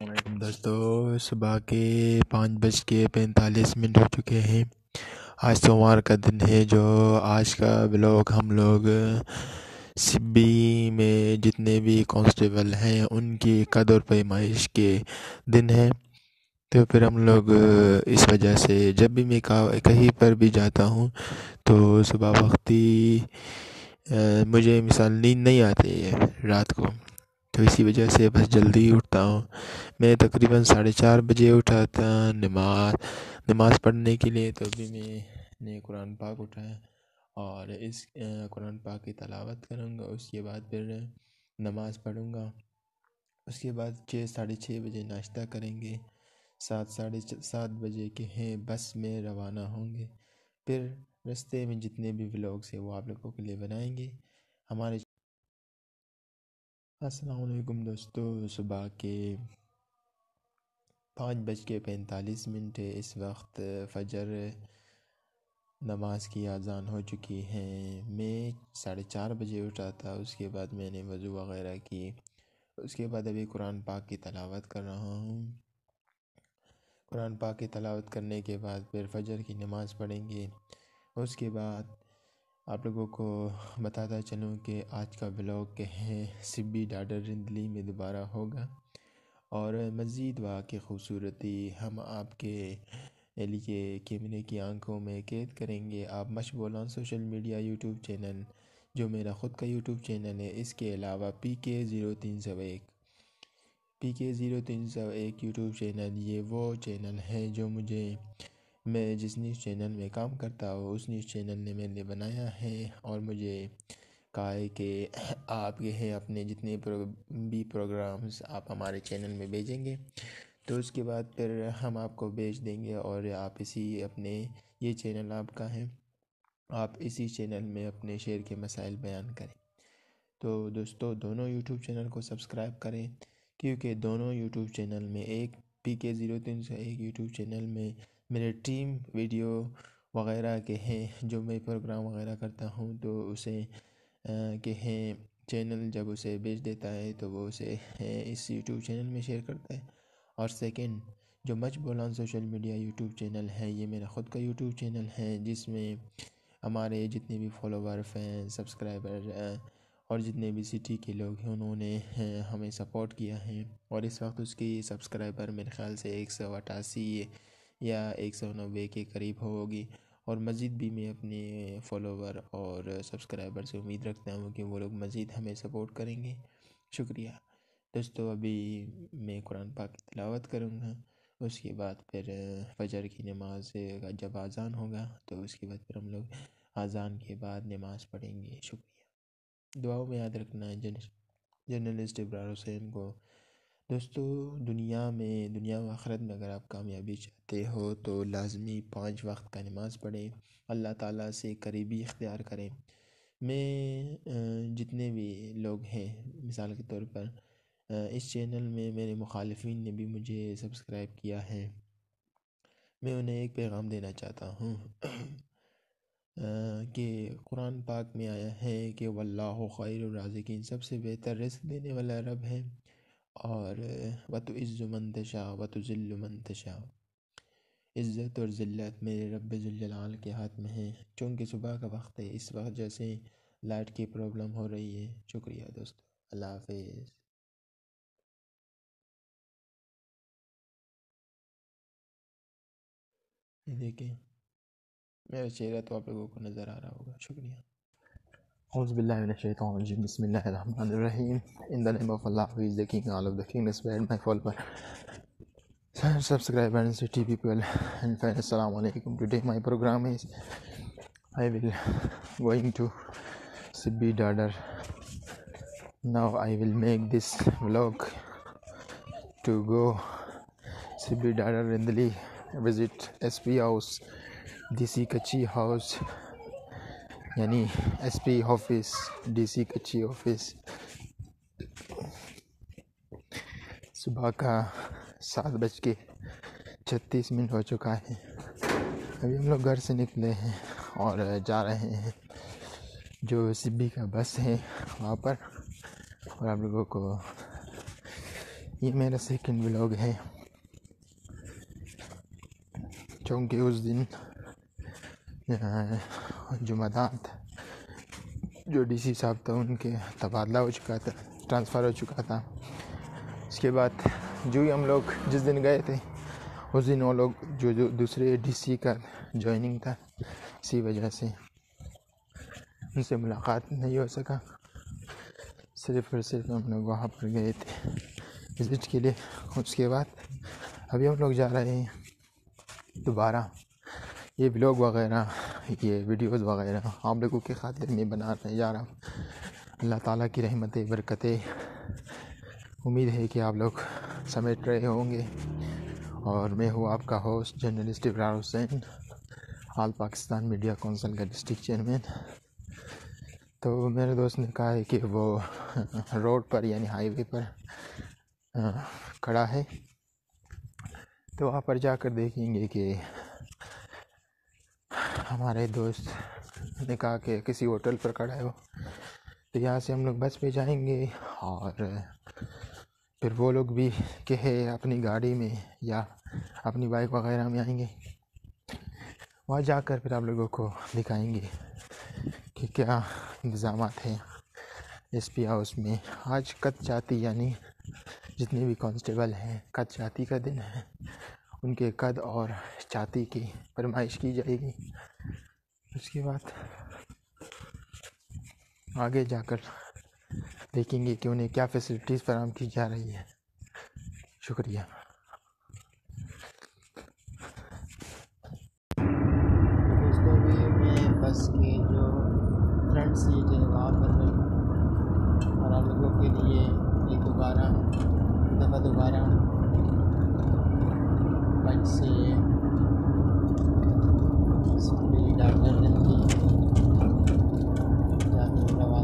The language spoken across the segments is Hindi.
वालेकुम दोस्तों, सुबह के 5:45 हो चुके हैं। आज सोमवार का दिन है। जो आज का ब्लॉग हम लोग सिब्बी में जितने भी कांस्टेबल हैं उनकी कदर पैमाइश के दिन है। तो फिर हम लोग इस वजह से जब भी मैं कहीं पर भी जाता हूँ तो सुबह वक्त ही मुझे मिसाल नींद नहीं आती है रात को। तो इसी वजह से बस जल्दी उठता हूँ। मैं तकरीबन 4:30 बजे उठा था नमाज़ पढ़ने के लिए। तो अभी मैंने कुरान पाक उठाया और इस कुरान पाक की तिलावत करूँगा। उसके बाद फिर नमाज़ पढ़ूँगा। उसके बाद 6-6:30 बजे नाश्ता करेंगे। 7-7:30 बजे के हैं बस में रवाना होंगे। फिर रास्ते में जितने भी व्लॉग्स हैं वो आप लोगों के लिए बनाएंगे। हमारे अस्सलाम वालेकुम दोस्तों, सुबह के 5:45 है। इस वक्त फ़जर नमाज की अज़ान हो चुकी है। मैं 4:30 बजे उठा था। उसके बाद मैंने वज़ू वग़ैरह की। उसके बाद अभी कुरान पाक की तिलावत कर रहा हूँ। कुरान पाक की तिलावत करने के बाद फिर फ़जर की नमाज़ पढ़ेंगे। उसके बाद आप लोगों को बताता चलूँ कि आज का ब्लॉग है सिब्बी डाडर रंदली में दोबारा होगा और मज़ीद वाक़ई खूबसूरती हम आपके लिए कैमरे की आंखों में कैद करेंगे। आप मशगूलान सोशल मीडिया यूट्यूब चैनल जो मेरा ख़ुद का यूट्यूब चैनल है, इसके अलावा PK0301 यूट्यूब चैनल, ये वो चैनल है जो मैं जिस न्यूज़ चैनल में काम करता हूँ उस न्यूज़ चैनल ने मैंने बनाया है और मुझे कहा है कि आप ये हैं अपने जितने भी प्रोग्राम्स आप हमारे चैनल में भेजेंगे तो उसके बाद फिर हम आपको भेज देंगे और आप ये चैनल आपका है, आप इसी चैनल में अपने शहर के मसाइल बयान करें। तो दोस्तों दोनों यूट्यूब चैनल को सब्सक्राइब करें क्योंकि दोनों यूट्यूब चैनल में एक PK0301 यूट्यूब चैनल में मेरे टीम वीडियो वग़ैरह के हैं जो मैं प्रोग्राम वग़ैरह करता हूँ तो उसे के हैं चैनल जब उसे बेच देता है तो वो उसे इस यूट्यूब चैनल में शेयर करता है। और सेकंड जो मशगूलान सोशल मीडिया यूट्यूब चैनल है, ये मेरा ख़ुद का यूट्यूब चैनल है जिसमें हमारे जितने भी फॉलोवर फैन सब्सक्राइबर और जितने भी सिटी के लोग हैं उन्होंने हमें सपोर्ट किया है और इस वक्त उसकी सब्सक्राइबर मेरे ख़्याल से 188 या 190 के करीब होगी। और मज़ीद भी मैं अपने फॉलोवर और सब्सक्राइबर से उम्मीद रखता हूँ कि वो लोग मज़ीद हमें सपोर्ट करेंगे। शुक्रिया दोस्तों। अभी मैं कुरान पाक की तिलावत करूँगा। उसके बाद फिर फ़जर की नमाज का जब अज़ान होगा तो उसके बाद फिर हम लोग अज़ान के बाद नमाज़ पढ़ेंगे। शुक्रिया। दुआओं में याद रखना है जर्नलिस्ट इब्रार हुसैन को। दोस्तों दुनिया व आखिरत में अगर आप कामयाबी चाहते हो तो लाजमी 5 वक्त का नमाज़ पढ़ें, अल्लाह ताला से करीबी इख्तियार करें। मैं जितने भी लोग हैं मिसाल के तौर पर इस चैनल में मेरे मुखालिफिन ने भी मुझे सब्सक्राइब किया है। मैं उन्हें एक पैगाम देना चाहता हूँ कि कुरान पाक में आया है कि वल्लाहु खैरुर राज़िकीन, सबसे बेहतर रिज़्क़ देने वाला रब है और वतुइज़्ज़ु मन तशा वतुज़िल्लु मन तशा, इज़्ज़त और ज़िल्लत मेरे रब ज़ुल जलाल के हाथ में है। चूँकि सुबह का वक्त है, इस वक्त जैसे लाइट की प्रॉब्लम हो रही है। शुक्रिया दोस्तों, अल्लाह हाफ़िज़। ये देखें मेरा चेहरा तो आप लोगों को नज़र आ रहा होगा। शुक्रिया। औज़ुबिल्लाहि मिनश्शैतानिर्रजीम, बिस्मिल्लाहिर्रहमानिर्रहीम। In the name of Allah who is the king, all of the king, spared my follower, subscriber and city people and fans. Assalamu alaikum. Today my program is I will going to Sibbi Dadar. Now I will make this vlog to go Sibbi Dadar Rindli, visit SP house, DC Kachi house, यानी SP ऑफिस, DC कच्ची ऑफिस। सुबह का 7:36 हो चुका है। अभी हम लोग घर से निकले हैं और जा रहे हैं जो सिब्बी का बस है वहाँ पर। और आप लोगों को ये मेरा सेकंड व्लॉग है, क्योंकि उस दिन जुमादात जो डीसी साहब था उनके तबादला हो चुका था, ट्रांसफ़र हो चुका था। इसके बाद जो ही हम लोग जिस दिन गए थे उस दिन वो लोग जो दूसरे डीसी का जॉइनिंग था, इसी वजह से उनसे मुलाकात नहीं हो सका। सिर्फ़ और सिर्फ हम लोग वहाँ पर गए थे विज़िट के लिए। उसके बाद अभी हम लोग जा रहे हैं दोबारा ये व्लॉग वग़ैरह, ये वीडियोज़ वग़ैरह आप लोगों के खातिर में बनाने जा रहा हूँ। अल्लाह ताला की रहमतें बरकतें उम्मीद है कि आप लोग समेट रहे होंगे। और मैं हूँ आपका host journalist Ibrar Hussain, all Pakistan media council का डिस्ट्रिक्ट चेयरमैन। तो मेरे दोस्त ने कहा है कि वो रोड पर यानी हाईवे पर खड़ा है, तो वहाँ पर जाकर देखेंगे कि हमारे दोस्त ने कहा कि किसी होटल पर खड़ा है वो। तो यहाँ से हम लोग बस पे जाएंगे और फिर वो लोग भी कहे अपनी गाड़ी में या अपनी बाइक वगैरह में आएंगे। वहाँ जाकर फिर आप लोगों को दिखाएंगे कि क्या इंतज़ामात हैं एसपी हाउस में। आज कद जाती यानी जितने भी कांस्टेबल हैं, कद जाती का दिन है, उनके कद और छाती की फरमाइश की जाएगी। उसके बाद आगे जाकर देखेंगे कि उन्हें क्या फैसिलिटीज़ फराहम की जा रही है। शुक्रिया। दोस्तों भी मैं बस के जो फ्रंट सीट है वहाँ पर हूँ और आप लोगों के लिए एक दोबारा बाइक से स्पीड डॉक्टर रंदली जाके दवा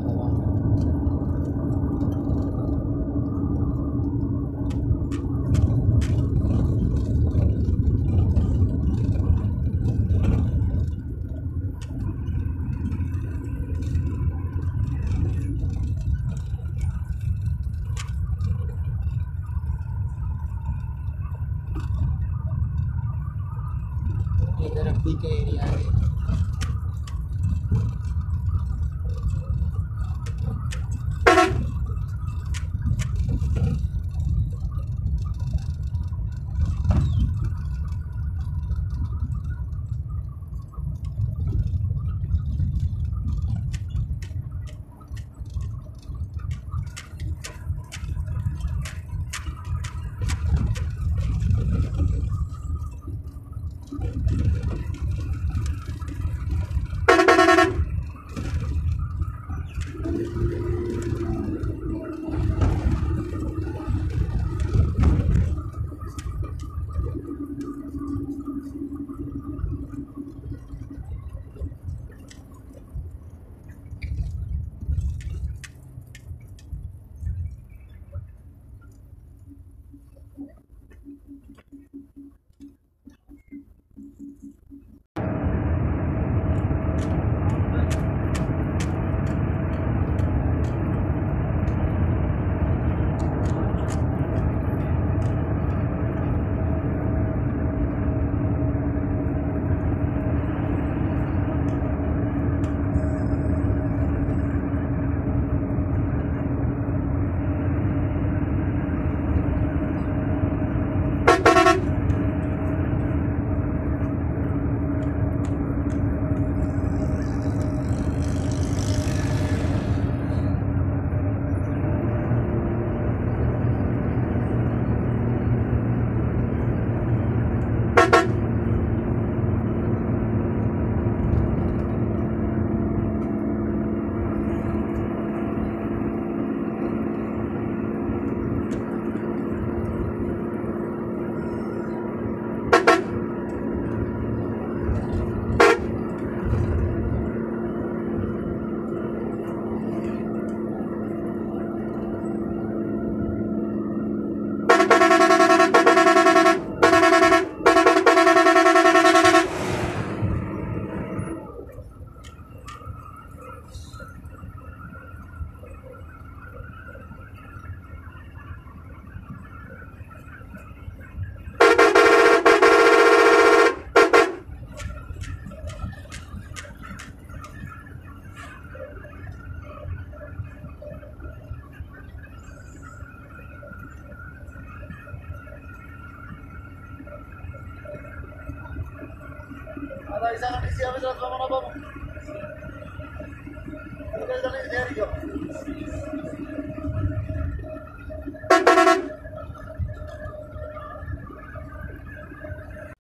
इधर अभी का एरिया है।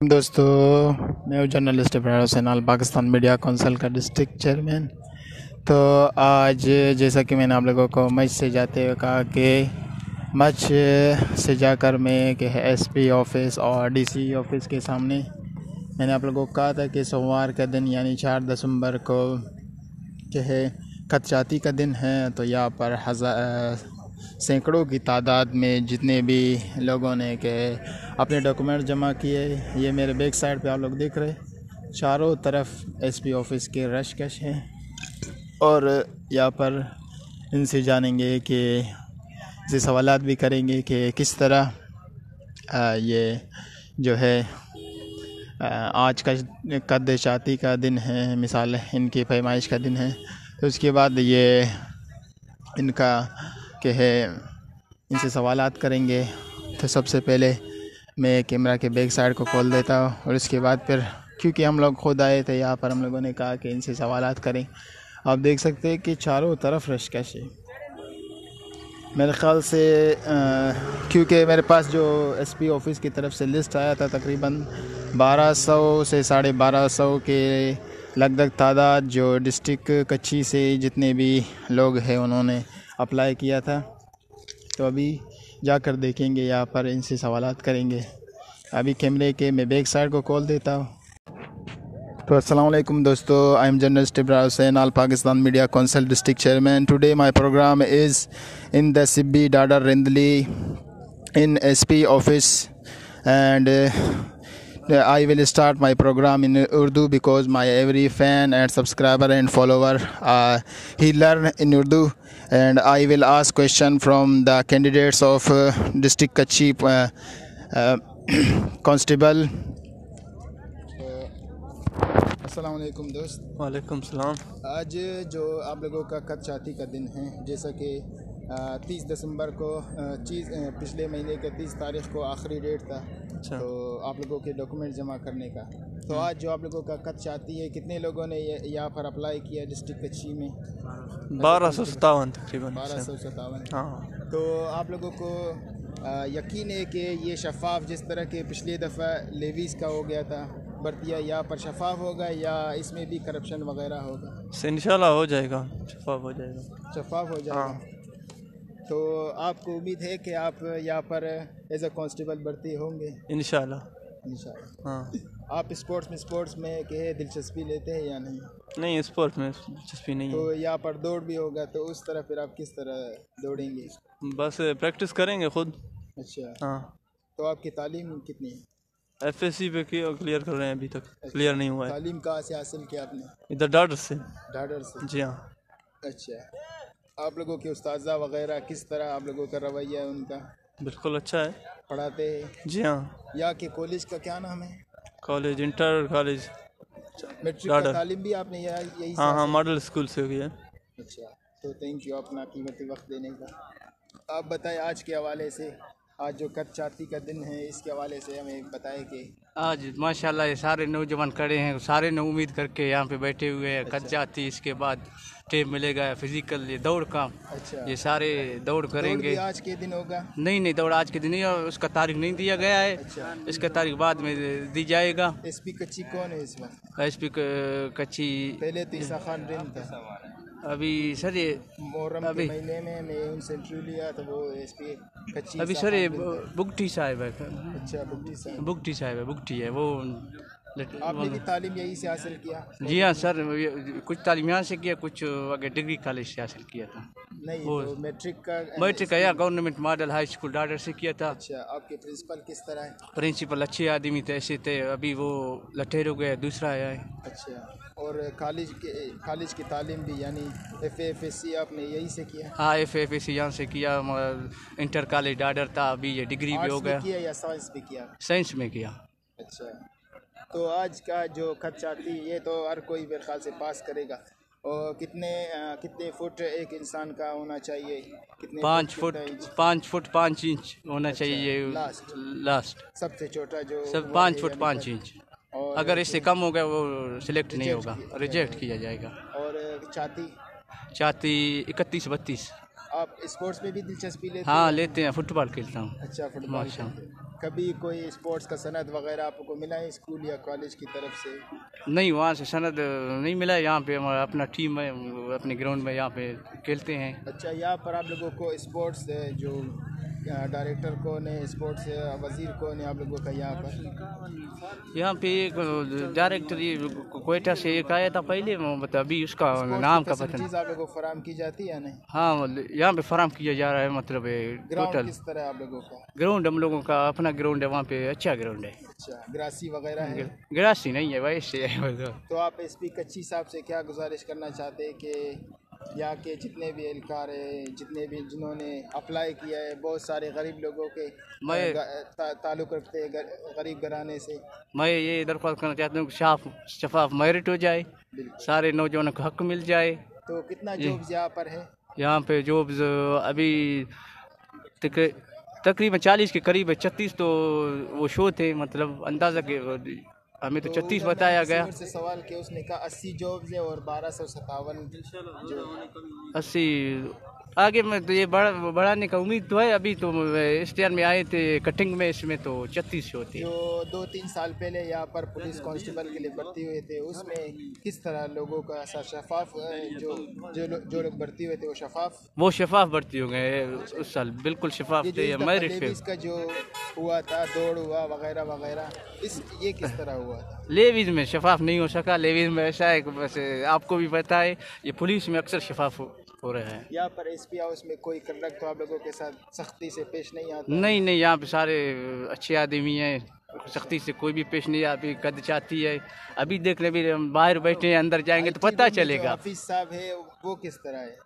दोस्तों, मैं हूँ journalist Hussain Pakistan media council का डिस्ट्रिक्ट चेयरमैन। तो आज जैसा कि मैंने आप लोगों को मच से जाते हुए कहा कि मच से जाकर मैं कि एसपी ऑफिस और डीसी ऑफिस के सामने मैंने आप लोगों को कहा था कि सोमवार का दिन यानी 4 दिसंबर को जो है खदशाती का दिन है। तो यहाँ पर सैकड़ों की तादाद में जितने भी लोगों ने के अपने डॉक्यूमेंट जमा किए, ये मेरे बैक साइड पे आप लोग देख रहे, चारों तरफ एसपी ऑफिस के रशकश हैं। और यहाँ पर इनसे जानेंगे कि इनसे सवालात भी करेंगे कि किस तरह ये जो है आज का खदशाती का दिन है, मिसाल इनकी पैमाइश का दिन है। तो उसके बाद ये इनका के है इनसे सवालात करेंगे। तो सबसे पहले मैं कैमरा के बैक साइड को खोल देता हूँ और उसके बाद फिर क्योंकि हम लोग खुद आए थे यहाँ पर, हम लोगों ने कहा कि इनसे सवालात करें। आप देख सकते हैं कि चारों तरफ रशकश है। मेरे ख़्याल से क्योंकि मेरे पास जो एसपी ऑफिस की तरफ से लिस्ट आया था तकरीबन 1200 से 1250 के लगभग तादाद जो डिस्ट्रिक्ट कच्ची से जितने भी लोग हैं उन्होंने अप्लाई किया था। तो अभी जाकर देखेंगे, यहाँ पर इनसे सवालात करेंगे। अभी कैमरे के मैं बैक साइड को खोल देता हूँ। तो अस्सलाम वालेकुम दोस्तों, I am journalist Hussain Pakistan media council district chairman. Today my programme is in the Sibi Dhadar Rindli in SP office and I will start my program in Urdu because my every fan and subscriber and follower he learn in Urdu, and I will ask question from the candidates of district Kachchi constable. अस्सलाम वालेकुम दोस्त। वालेकुम सलाम। आज जो आप लोगों का खदशाती का दिन है, जैसा कि 30 दिसंबर को पिछले महीने के 30 तारीख को आखिरी डेट था। अच्छा। तो आप लोगों के डॉक्यूमेंट जमा करने का। तो आज जो आप लोगों का खदशाती है, कितने लोगों ने यहाँ पर अप्लाई किया डिस्ट्रिक्ट कच्ची में? 1257 तकरीबन। 1257। हाँ। तो आप लोगों को यकीन है कि ये शफाफ, जिस तरह के पिछली दफ़ा लेवीज़ का हो गया था भर्तियाँ, यहाँ पर शफाफ होगा या इसमें भी करप्शन वगैरह होगा? इंशाल्लाह हो जाएगा, शफाफ हो जाएगा। शफाफ हो जाएगा। हाँ। तो आपको उम्मीद है कि आप यहाँ पर एज ए कांस्टेबल भर्ती होंगे? इंशाल्लाह। हाँ। आप स्पोर्ट्स में के दिलचस्पी लेते हैं या नहीं? नहीं, स्पोर्ट्स में दिलचस्पी नहीं है। तो यहाँ पर दौड़ भी होगा, तो उस तरह फिर आप किस तरह दौड़ेंगे? बस प्रैक्टिस करेंगे खुद। अच्छा। हाँ। तो आपकी तालीम कितनी है? FSC पे की और क्लियर कर रहे हैं, अभी तक क्लियर नहीं हुआ है। तालीम कहाँ से हासिल किया आपने? इधर डाडर से। डाडर से? जी हाँ। अच्छा। आप लोगों के उस्ताज़ा वगैरह किस तरह, आप लोगों का रवैया है उनका? बिल्कुल अच्छा है। पढ़ाते हैं? जी हाँ। यहाँ के कॉलेज का क्या नाम है? कॉलेज इंटर कॉलेज मैट्रिक का तालीम भी आपने यही? हाँ, मॉडल स्कूल से हो गया। अच्छा। तो थैंक यू अपना कीमती वक्त देने का। आप बताएं आज के हवाले से, आज जो खदशाती का दिन है इसके हवाले से हमें बताएं कि आज माशाल्लाह ये सारे नौजवान खड़े हैं, सारे ने उम्मीद करके यहाँ पे बैठे हुए हैं। खदशाती, इसके बाद टाइम मिलेगा फिजिकल, ये दौड़ का। अच्छा। ये सारे दौड़ करेंगे। दौड़ भी आज के दिन होगा? नहीं, दौड़ आज के दिन नहीं, और उसका तारीख नहीं दिया गया है। अच्छा। इसका तारीख बाद में दी जाएगा। एसपी कच्ची कौन है इस वक्त? एसपी कच्ची पहले तो ईसा खान रिन था। अभी सर ये मुहर्रम के महीने में मैं उनसे इंटरव्यू लिया तो वो एसपी कच्ची अभी सर ये बुगटी साहब है। अच्छा, बुगटी साहब है, बुगटी है वो। आपने भी तालीम यहीं से हासिल किया? जी हाँ सर, कुछ तालीम यहाँ से किया, कुछ आगे डिग्री कॉलेज से हासिल किया था। नहीं, तो मैट्रिक का यार government model high school Dadar से किया था। अच्छा। आपके प्रिंसिपल किस तरह है? प्रिंसिपल अच्छे आदमी थे, ऐसे थे। अभी वो लठेर हो गए, दूसरा आया है। अच्छा। और कॉलेज की तालीम भी यानी FAFSC आपने यहीं से किया? हाँ, FAFSC यहाँ से किया। इंटर कॉलेज डाडर था, अभी ये डिग्री भी हो गया। किया या साइंस भी किया? साइंस में किया। अच्छा। तो आज का जो खदशाती, ये तो हर कोई मेरे ख्याल से पास करेगा। और कितने फुट एक इंसान का होना चाहिए? कितने? 5 फुट 5 इंच होना चाहिए। लास्ट सबसे छोटा जो सब 5 फुट 5 इंच। और अगर इससे कम हो गया वो सिलेक्ट नहीं होगा, रिजेक्ट किया जाएगा। और चाहती 31-32। आप स्पोर्ट्स में भी दिलचस्पी लेते हाँ हैं? लेते हैं, फुटबॉल खेलता हूँ। अच्छा, फुटबॉल माशा। कभी कोई स्पोर्ट्स का सनद वगैरह आपको मिला है स्कूल या कॉलेज की तरफ से? नहीं, वहाँ से सनद नहीं मिला। यहाँ पे हमारा अपना टीम है, अपने ग्राउंड में यहाँ पे खेलते हैं। अच्छा, यहाँ पर आप लोगों को स्पोर्ट्स जो डायरेक्टर कौन है, स्पोर्ट्स वजीर कौन है आप लोगों का यहाँ पे एक डायरेक्टर कोयटा से एक आया था पहले, मतलब अभी उसका नाम का पता नहीं। आप लोगों को फराम की जाती है या नहीं? हाँ, यहाँ पे फराम किया जा रहा है, मतलब ग्राउंड किस तरह है आप लोगों का? ग्राउंड हम लोगों का अपना ग्राउंड है, वहाँ पे अच्छा ग्राउंड है। अच्छा, ग्रासी वगैरह है? ग्रासी नहीं है, वैसे है। तो आप एसपी कच्ची साहब से क्या गुजारिश करना चाहते हैं कि यहाँ के जितने भी एहलकार हैं, जिन्होंने अप्लाई किया है, बहुत सारे गरीब लोगों के ताल्लुक़ रखते हैं गरीब घराने से, मैं ये दरख्वास्त करना चाहता हूँ कि शफाफ मेरिट हो जाए, सारे नौजवानों को हक मिल जाए। तो कितना जॉब्स यहाँ पर है? यहाँ पे जॉब्स अभी तकरीबन 40 के करीब है। 36 तो वो शो थे, मतलब अंदाज़ा के हमें तो 36 बताया गया। से सवाल किया, उसने कहा 80 जॉब्स है और 1257 जो 80 आगे में तो ये बढ़ाने का उम्मीद तो है। अभी तो इश्तिहार में आए थे कटिंग में, इसमें तो 36 होती है। जो 2-3 साल पहले यहाँ पर पुलिस कांस्टेबल के लिए भर्ती हुए थे, उसमें किस तरह लोगों का ऐसा शफाफ जो लोग भर्ती हुए थे वो शफाफ भर्ती हो गए उस साल, बिल्कुल शफाफ थे। इसका जो हुआ था, दौड़ हुआ वगैरह वगैरह, ये किस तरह हुआ था? लेवीज में शफाफ नहीं हो सका। लेवीज में ऐसा है, वैसे आपको भी पता है, ये पुलिस में अक्सर शफाफ हो रहा है। यहाँ पर एसपी हाउस में कोई कंडक्ट तो आप लोगों के साथ सख्ती से पेश नहीं आता? नहीं, यहाँ पे सारे अच्छे आदमी हैं, सख्ती से कोई भी पेश नहीं आती। कद चाहती है, अभी देख ले, भी हम बाहर बैठे हैं, अंदर जाएंगे तो पता चलेगा। हाफिज साहब है, वो किस तरह है?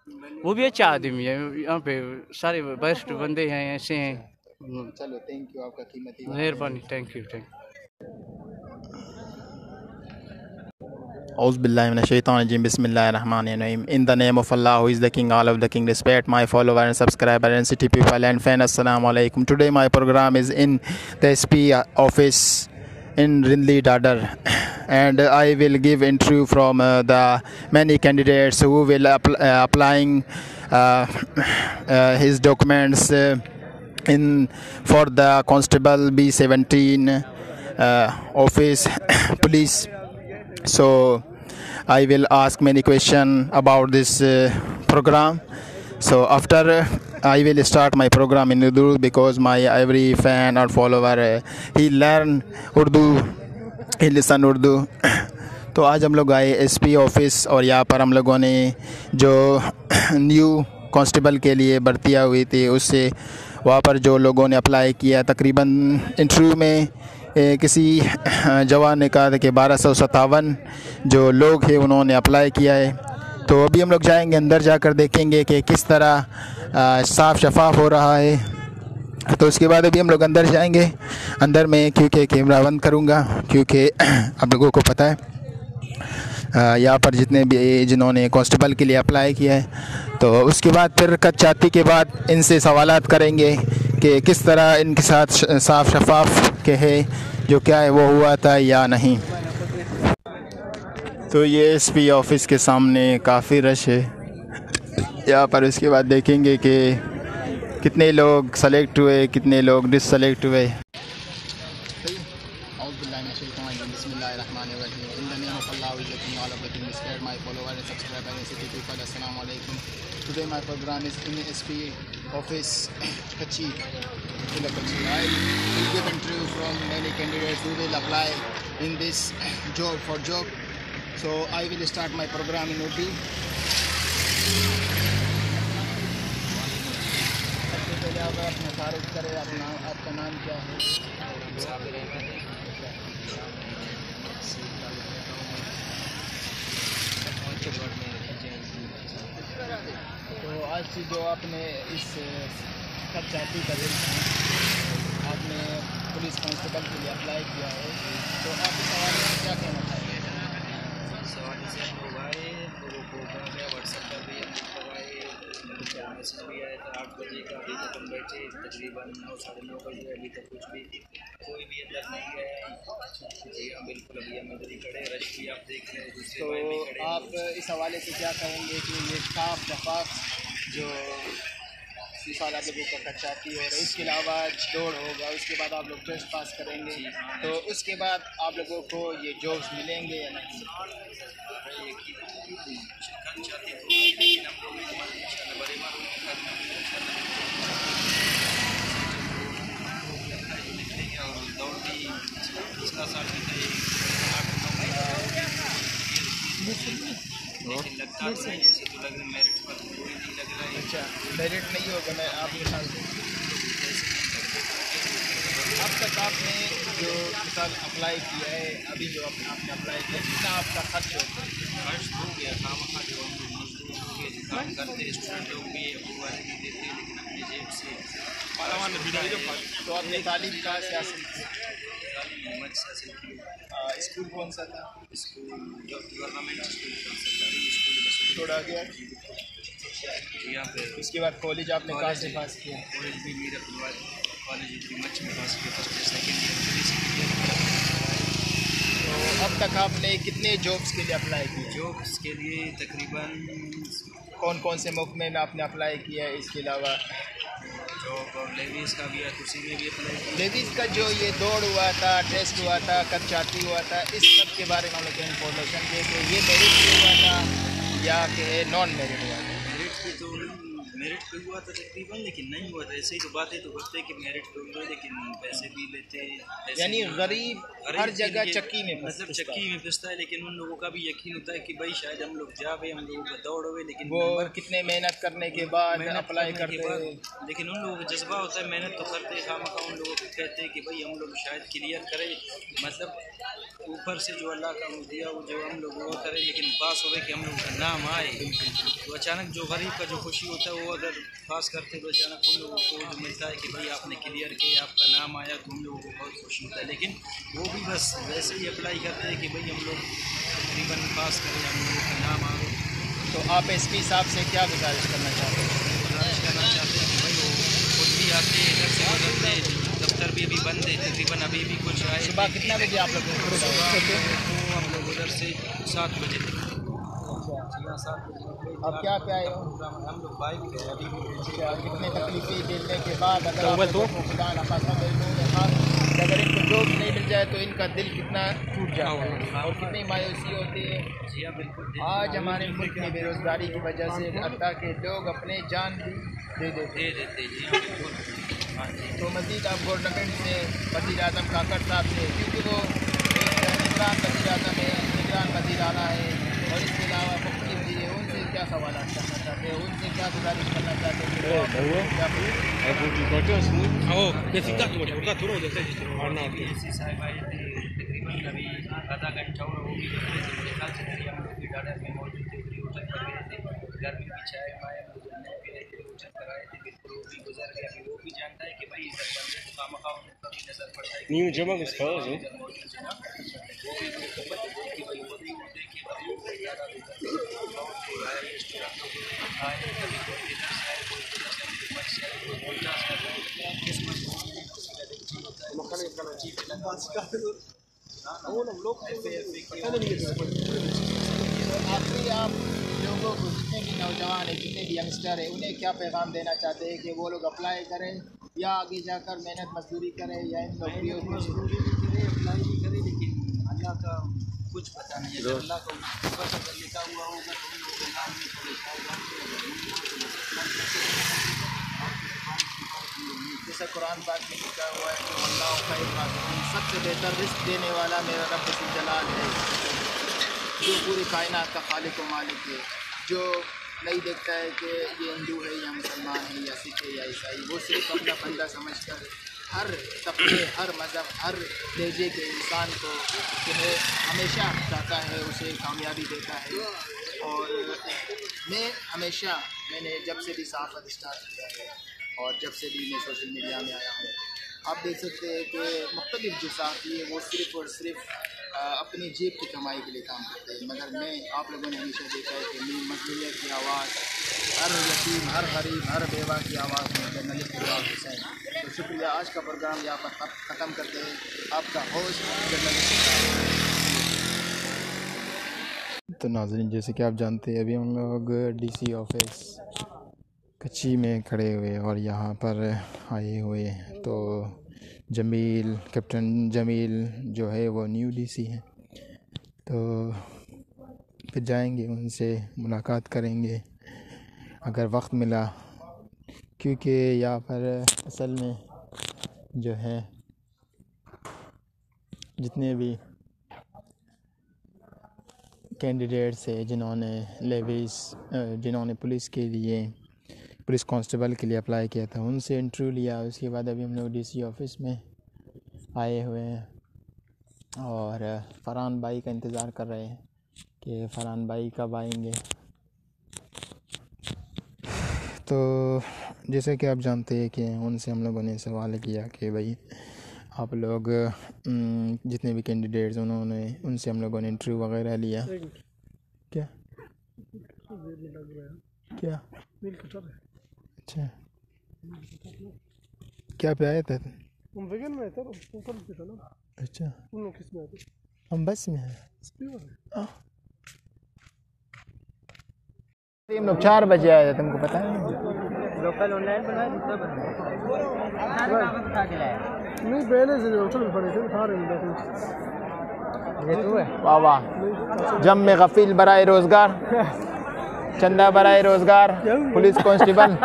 वो भी अच्छा आदमी है। यहाँ पे सारे बेस्ट बंदे हैं, ऐसे हैं। चलो, थैंक यू, आपका कीमती मेहरबानी, thank you. Bismillahirrahmanirrahim. In the name of Allah, who is the King, all of the King, respect my follower and subscriber and city people and fan. Assalamu alaikum. Today my program is in the SP office in Rindeli, Dadar, and I will give interview from the many candidates who will applying his documents for the Constable B17 office police. So I will ask many questions about this program. So after I will start my program in Urdu, because my every fan or follower he learn Urdu, he listen Urdu. तो आज हम लोग आए एसपी ऑफिस, और यहाँ पर हम लोगों ने जो न्यू कांस्टेबल के लिए भर्तियाँ हुई थी, उससे वहाँ पर जो लोगों ने अप्लाई किया, तकरीबन इंटरव्यू में किसी जवान ने कहा था कि 1257 जो लोग हैं उन्होंने अप्लाई किया है। तो अभी हम लोग जाएंगे, अंदर जाकर देखेंगे कि किस तरह साफ़ शफाफ हो रहा है। तो उसके बाद अभी हम लोग अंदर जाएंगे। अंदर में क्योंकि कैमरा बंद करूँगा, क्योंकि आप लोगों को पता है यहाँ पर जितने भी जिन्होंने कांस्टेबल के लिए अप्लाई किया है, तो उसके बाद फिर कच्चाती के बाद इनसे सवालात करेंगे कि किस तरह इनके साथ साफ़ शफाफ के है, जो क्या है वो हुआ था या नहीं। तो ये एसपी ऑफिस के सामने काफ़ी रश है यहाँ पर। उसके बाद देखेंगे कि कितने लोग सेलेक्ट हुए, कितने लोग डिससेलेक्ट हुए। Today my program is in SP office, Kachi. I will give interview from many candidates who will apply in this job. So I will start my program in Urdu. सबसे पहले आप अपना तारुफ करें, आपका नाम क्या है? तो आज से जो आपने इस कच्चाती का आपने पुलिस कांस्टेबल के लिए अप्लाई किया है, तो आप इस हवाले से क्या कहना चाहेंगे? सवाल से हम लोग आए, लोगों को गया व्हाट्सएप पर भी हम करवाए, मैसेज भी आया था 8 बजे का। अभी तक हम बैठे तकरीबन 9 साढ़े 9 बजे, अभी तक कोई भी अंदर नहीं गया है। जी हाँ बिल्कुल, अभी हम इधर ही खड़े, रश भी आप देख रहे हैं, दूसरे तो भाई भी खड़े हैं। आप इस हवाले से क्या कहेंगे कि ये साफ शफाफ जो मिसाल आप लोगों का कच्चाती हो रहा है, उसके अलावा दौड़ होगा, उसके बाद आप लोग टेस्ट पास करेंगे, तो उसके बाद आप लोगों को ये जॉब्स मिलेंगे या नहीं? पिछला साल भी था ये 8-9 लेकिन लगता तो नहीं जैसे तो लग रहा है मेरिट पर कोई नहीं लग रहा है। अच्छा, मेरिट नहीं होगा, मैं आप मिसाल दूँ, अब तक आपने जो मिसाल अप्लाई किया है, अभी जो आपने अप्लाई किया, कितना आपका खर्च होगा? खर्च हो गया काम खा जो हम लोग मजदूर हो गए जो काम करते स्टूडेंट लोग भी अबू वाले भी देते हैं लेकिन अपनी जेब से। तो आपने तालीम कहाँ से हासिल की? हिम्मत से हासिल की। स्कूल कौन सा था? स्कूल जो गवर्नमेंट स्कूल था, सरकारी स्कूल थोड़ा गया। यहाँ पे उसके बाद कॉलेज आपने कहाँ से पास किया? कॉलेज भी मेरा कॉलेज मच में पास किया, फर्स्ट ईयर सेकेंड ईयर। तो अब तक आपने कितने जॉब्स के लिए अप्लाई किया? जॉब्स के लिए तकरीबन कौन कौन से महकमे में आपने अप्लाई किया है? इसके अलावा जॉब और लेवीज़ का भी है, कुर्सी में भी अप्लाई किया। लेडीज़ का जो ये दौड़ हुआ था, टेस्ट हुआ था, कच्चाती हुआ था, इस सब के बारे में हम लोग इन्फॉर्मेशन दे कि ये मेरिट पे हुआ था या कि नॉन मेरिट हुआ था? मेरिट पे हुआ था तकरीबन, लेकिन नहीं हुआ था। ऐसे ही तो बातें तो करते कि मेरिट पे हुआ, लेकिन पैसे भी लेते। यानी गरीब हर जगह चक्की में मतलब चक्की में फंसता है, लेकिन उन लोगों का भी यकीन होता है कि भाई शायद हम लोग जावे, हम लोगों का दौड़ हुए, लेकिन वो कितने मेहनत करने के बाद अप्लाई करते हैं, लेकिन उन लोगों को जज्बा होता है, मेहनत तो करते हैं खामखा। उन लोगों को कहते हैं कि भाई हम लोग शायद क्लियर करें, मतलब ऊपर से जो अल्लाह का दिया वो जो हम लोग वो करें, लेकिन पास हो कि हम लोगों का नाम आए। तो अचानक जो गरीब का जो खुशी होता है वो अगर पास करते तो अचानक उन लोगों को जो मिलता है कि भाई आपने क्लियर किया, आपका नाम आया, तो उन लोगों को बहुत खुशी होता है। लेकिन वो भी बस वैसे ही अप्लाई करते हैं कि भाई हम लोग तकरीबन पास करें, हम लोगों का नाम आए। तो आप एसपी साहब से क्या गुजारिश करना चाहते हैं? गुजारिश करना चाहते हैं कि भाई वो खुद भी आते इधर से गुजरते, दफ्तर भी अभी बंद है तकरीबन, अभी भी कुछ आए। सुबह कितना बजे आप लोग तो हम लोग उधर से 7 बजे तक। अब क्या क्या है? हम लोग बाइक पे अभी भी कितने तकलीफें झेलने के बाद अगर आप लोगों को खुदा न खासा अगर इनको जॉब नहीं मिल जाए तो इनका दिल कितना टूट जाता है और कितनी मायूसी होती है। जी हाँ बिल्कुल। आज हमारे मुल्क में बेरोज़गारी की वजह से हत्ता के लोग अपने जान भी दे देते। जी हाँ बिल्कुल। हाँ जी। तो मज़ीद आप गवर्नमेंट से वज़ीर आज़म काकड़ साहब से, क्योंकि वो निगरान वज़ीर आज़म है, निगरान वज़ीर आला है, और इसके अलावा मुख्तलिफ जी है, उनसे क्या सवाल करना चाहते हैं, उनसे क्या गुजारिश करना चाहते हैं कि ऐसी साहब आए थे तकरीबन अभी आधा घंटा और वो भी गुजरे थे, मेरे ख्याल से तभी हम लोग भी डाटा में मौजूद थे, उधरी होटल पर गए थे, घर में भी चाय माए पी रहे थे, होटल पर आए थे, बिल्कुल वो भी गुजर गया। अभी वो भी जानता है कि भाई इधर बंदे को काम खाओ उनका भी नजर पड़ता है न्यू जमा किसका है मौजूद है ना, वो भी उनको बताते कि भाई वो भी देखिए भाई ज़्यादा आए कभी कोई इधर से आए, कोई इधर से आए, मत से आए, कोई उल्टा से आए, किस्मत आखिरी आप लोगों को, जितने भी नौजवान हैं, जितने भी यंगस्टर हैं, उन्हें क्या पैगाम देना चाहते हैं कि वो लोग अप्लाई करें या आगे जाकर मेहनत मजदूरी करें या इन नौकरियों की मजदूरी भी करें, अप्लाई भी करें, लेकिन अल्लाह का कुछ पता नहीं है। अल्लाह का ऊपर अगर लिखा हुआ होगा तो उन लोगों के नाम में तो लिखा होगा। जैसा कुरान पाक में लिखा हुआ है कि अल्लाह खैर राज़िक़ीन, सबसे बेहतर रिस्क देने वाला मेरा रब ज़ुल जलाल है, जो पूरी कायनात का खालिक व मालिक है, जो नहीं देखता है कि ये हिंदू है या मुसलमान है या सिख है या ईसाई। वो सिर्फ अपना बंदा समझकर हर तबके, हर मज़हब, हर दर्जे के इंसान को जो है हमेशा चाहता है, उसे कामयाबी देता है। और मैंने जब से भी सहाफ़त स्टार्ट किया है और जब से भी मैं सोशल मीडिया में आया हूँ, आप देख सकते हैं कि मुख्तलिफ जो साथी है वो सिर्फ़ और सिर्फ अपनी जेब की कमाई के लिए काम करते हैं, मगर मैं आप लोगों ने हमेशा देखा है कि मेरी मजदूरियत की आवाज़, हर यतीम, हर गरीब, हर बेवा की आवाज़ में जर्नलिस्ट इकबाल हुसैन। तो शुक्रिया, आज का प्रोग्राम यहाँ पर ख़त्म करते हैं। आपका होस्ट जर्नलिस्ट। तो नाज़रीन, जैसे कि आप जानते हैं, अभी हम लोग डीसी ऑफिस कच्ची में खड़े हुए और यहाँ पर आए हुए हैं। तो जमील, कैप्टन जमील जो है वो न्यू डीसी हैं, तो फिर जाएंगे, उनसे मुलाकात करेंगे अगर वक्त मिला, क्योंकि यहाँ पर असल में जो है जितने भी कैंडिडेट्स हैं जिन्होंने पुलिस के लिए, पुलिस कांस्टेबल के लिए अप्लाई किया था, उनसे इंटरव्यू लिया। उसके बाद अभी हम लोग डीसी ऑफिस में आए हुए हैं और फरहान भाई का इंतज़ार कर रहे हैं कि फरहान भाई कब आएंगे। तो जैसे कि आप जानते हैं कि उनसे हम लोगों ने सवाल किया कि भाई आप लोग जितने भी कैंडिडेट्स उनसे हम लोगों ने इंटरव्यू वगैरह लिया। क्या क्या अच्छा, क्या पे आया था? अच्छा, हम बस में हैं। हम लोग 4 बजे आए थे, तुमको पता है? लोकल ऑनलाइन बनाया नहीं, पहले से होटल में पड़े थे, उठा रहे हैं। ये तू है? वाह वाह, जम में गफील बराए रोज़गार, चंदा बराए रोज़गार पुलिस कांस्टेबल,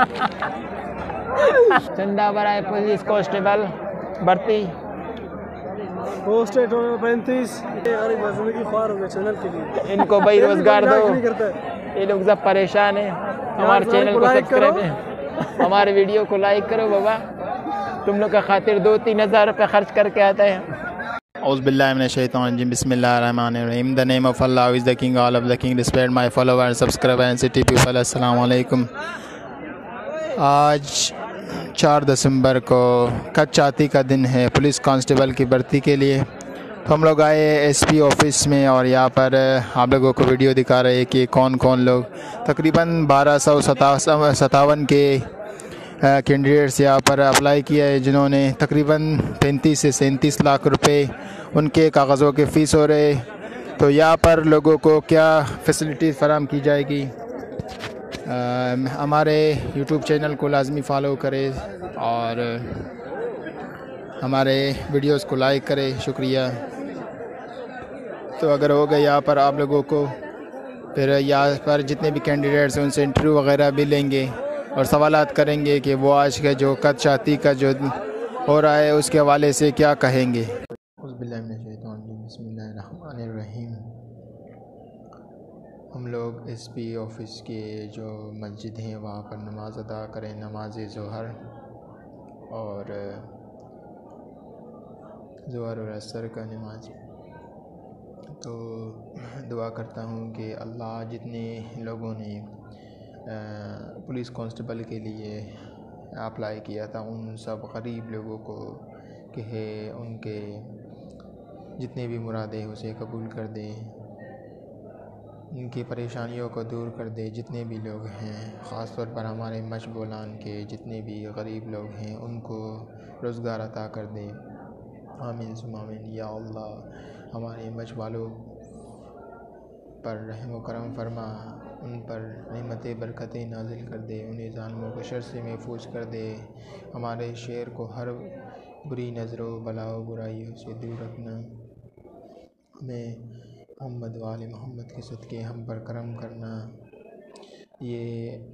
चंदा बराए पुलिस कांस्टेबल भर्ती पोस्ट 35 की ख्वार हो गए चैनल के लिए। इनको भाई रोज़गार दो, ये लोग सब परेशान हैं। हमारे चैनल को सब्सक्राइब, हमारे वीडियो को लाइक करो बाबा, तुम लोग का खातिर 2-3 हज़ार रुपये खर्च करके आता है। औज़ुबिल्लाहिमिनश्शैतानिर्रजीम, बिस्मिल्लाहिर्रहमानिर्रहीम। The name of Allah is the king all of the king. Respect my follower and subscriber and city people, अस्सलाम वालेकुम। आज 4 दिसंबर को कच्चाती का दिन है पुलिस कांस्टेबल की भर्ती के लिए। तो हम लोग आए एसपी ऑफिस में और यहाँ पर आप लोगों को वीडियो दिखा रहे हैं कि कौन कौन लोग, तकरीबन 1257 के कैंडिडेट्स यहाँ पर अप्लाई किया है, जिन्होंने तकरीबन 35 से 37 लाख रुपए उनके कागज़ों के फ़ीस हो रहे। तो यहाँ पर लोगों को क्या फैसिलिटीज़ फराहम की जाएगी, हमारे यूट्यूब चैनल को लाजमी फ़ॉलो करें और हमारे वीडियोस को लाइक करें, शुक्रिया। तो अगर हो गया यहाँ पर आप लोगों को, फिर यहाँ पर जितने भी कैंडिडेट्स हैं उनसे इंटरव्यू वगैरह भी लेंगे और सवालात करेंगे कि वो आज के जो कच्चाती का जो हो रहा है उसके हवाले से क्या कहेंगे। बिस्मिल्लाहिर्रहमानिर्रहीम। हम लोग एसपी ऑफिस के जो मस्जिद हैं वहाँ पर नमाज़ अदा करें, नमाज ज़ोहर और असर का नमाज। तो दुआ करता हूँ कि अल्लाह जितने लोगों ने पुलिस कांस्टेबल के लिए अप्लाई किया था उन सब गरीब लोगों को कि है उनके जितने भी मुरादें उसे कबूल कर दे, उनकी परेशानियों को दूर कर दे। जितने भी लोग हैं, ख़ास तौर पर हमारे मशबूलान के जितने भी गरीब लोग हैं उनको रोज़गार अता कर दे। आमीन सुम्मा आमीन। या अल्लाह, हमारे मच वालों पर रहम व करम फरमा, उन पर रहमतें बरकतें नाजिल कर दे, उन्हें ज़ालिमों के शर से महफूज कर दे। हमारे शेर को हर बुरी नज़रों, बलाओं, बुराइयों से दूर रखना। हमें मोहम्मद वाले मोहम्मद के सदक़े हम पर करम करना। ये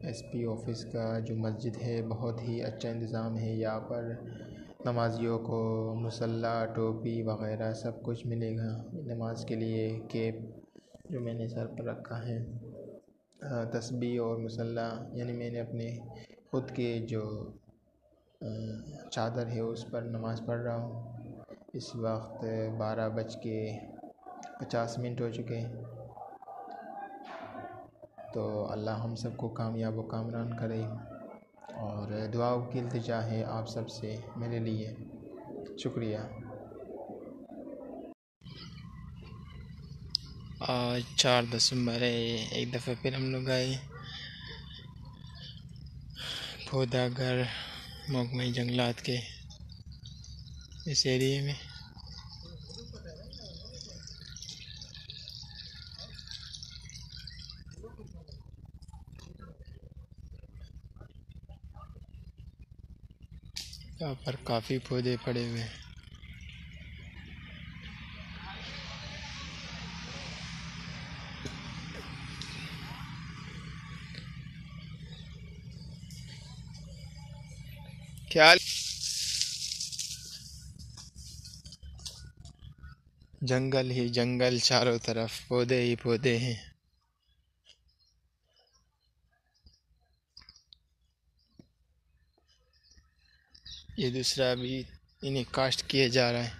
एसपी ऑफिस का जो मस्जिद है बहुत ही अच्छा इंतज़ाम है। यहाँ पर नमाजियों को मुसल्ला, टोपी वग़ैरह सब कुछ मिलेगा। नमाज के लिए कैप जो मैंने सर पर रखा है, तस्बीह और मुसल्ला, यानी मैंने अपने ख़ुद के जो चादर है उस पर नमाज़ पढ़ रहा हूँ। इस वक्त 12:50 हो चुके हैं। तो अल्लाह हम सबको कामयाब व कामरान करे और दुआओं की इल्तिजा है आप सब से मेरे लिए, शुक्रिया। आज 4 दिसंबर है। एक दफ़ा फिर हम लोग आए पौधाघर महकमे जंगलात के इस एरिए में। यहाँ पर काफ़ी पौधे पड़े हुए हैं। क्या जंगल ही जंगल, चारों तरफ पौधे ही पौधे हैं। ये दूसरा भी इन्हें कास्ट किया जा रहा है।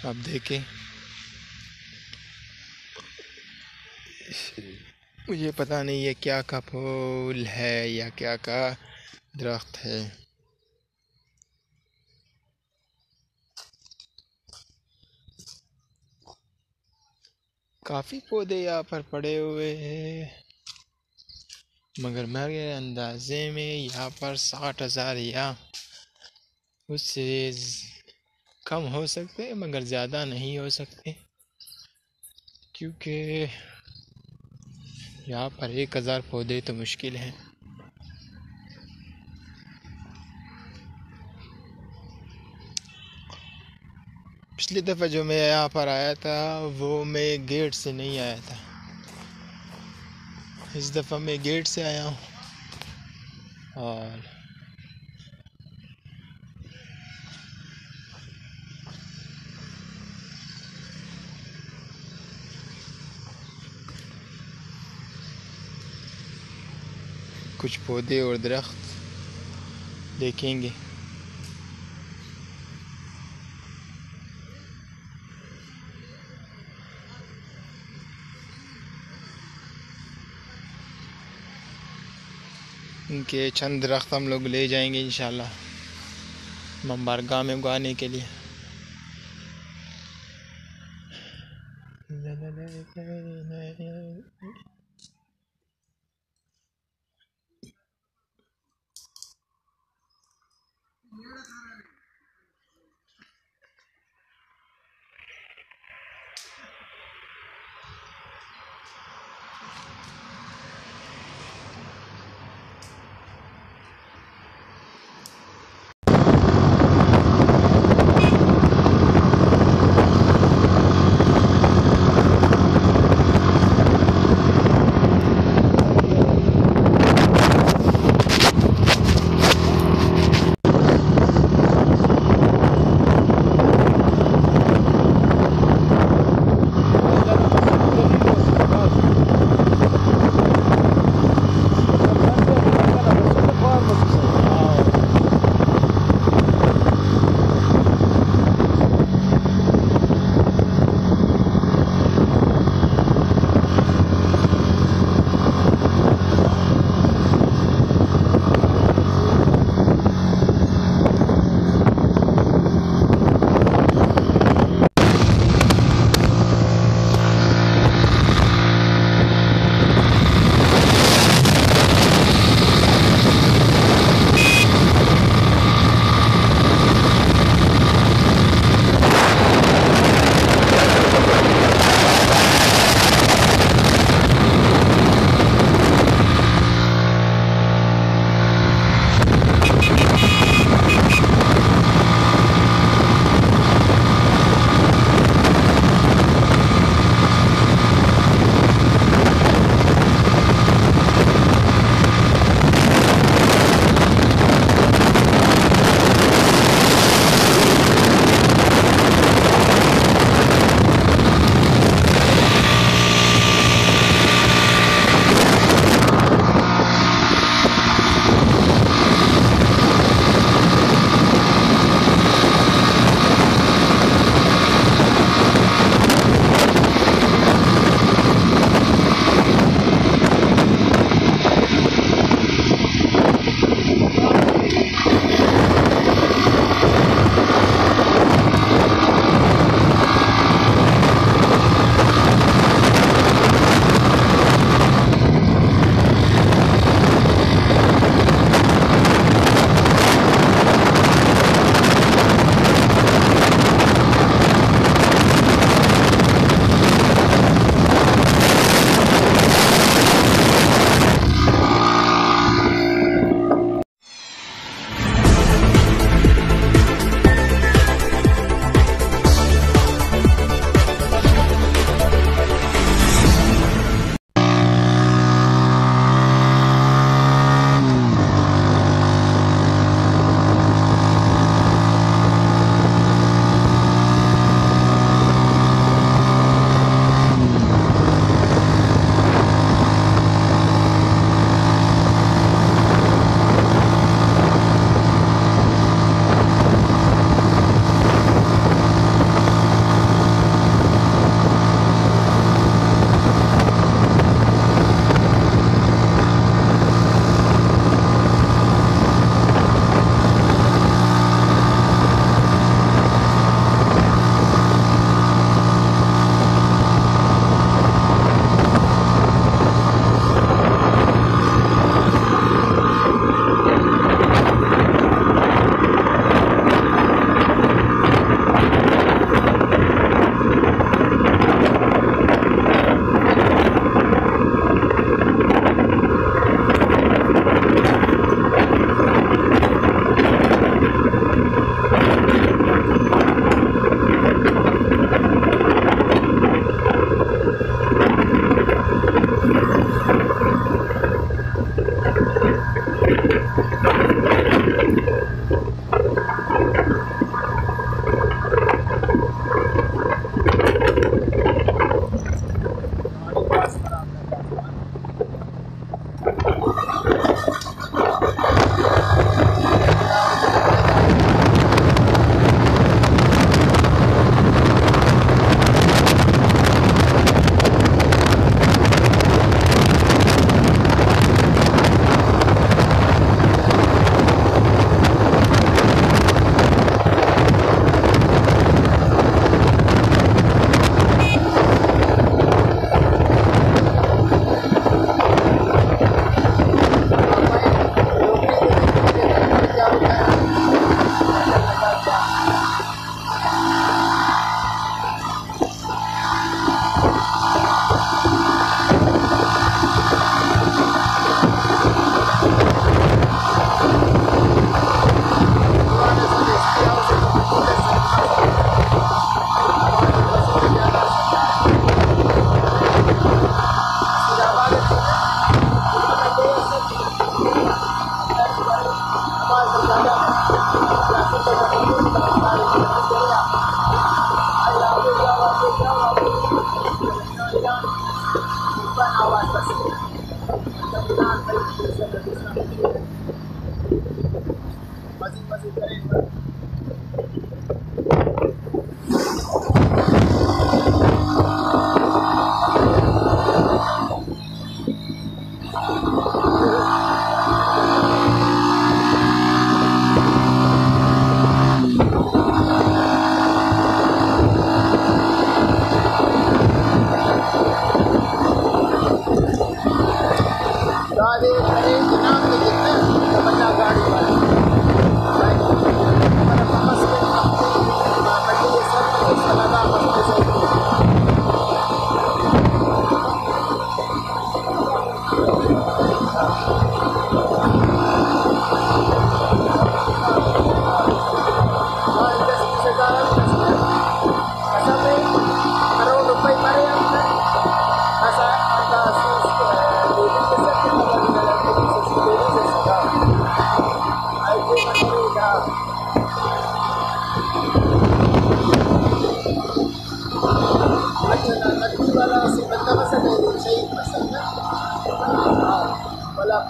आप देखें, मुझे पता नहीं ये क्या का फूल है या क्या का दरख्त है। काफ़ी पौधे यहाँ पर पड़े हुए हैं, मगर मेरे अंदाजे में यहाँ पर 60,000 या उससे कम हो सकते हैं, मगर ज़्यादा नहीं हो सकते, क्योंकि यहाँ पर 1,000 पौधे तो मुश्किल है। पिछली दफ़ा जो मैं यहाँ पर आया था वो मैं गेट से नहीं आया था, इस दफ़ा मैं गेट से आया हूँ। और कुछ पौधे और दरख्त देखेंगे। इनके चंद दरख्त हम लोग ले जाएंगे इंशाल्लाह मंबारगाह में उगाने के लिए।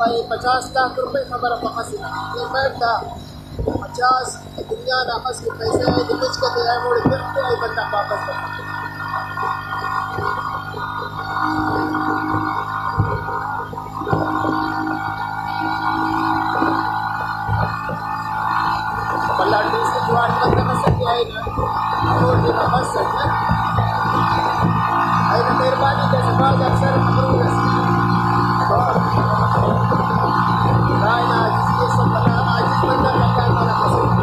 भाई 50 लाख रुपए खबर फंसी ये बैठा 50 दुनिया ना फंस के पैसे है कि कुछ कहते हैं मोड़ करते हैं बंदा वापस पल्लाटी से जुआन बंदा फंस के आएगा और ये फंस सकता है मेहरबानी के सवाल अक्सर मकरूर है रायना जिसके सब बना आज बंदा लगता है हमारा पसंद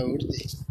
और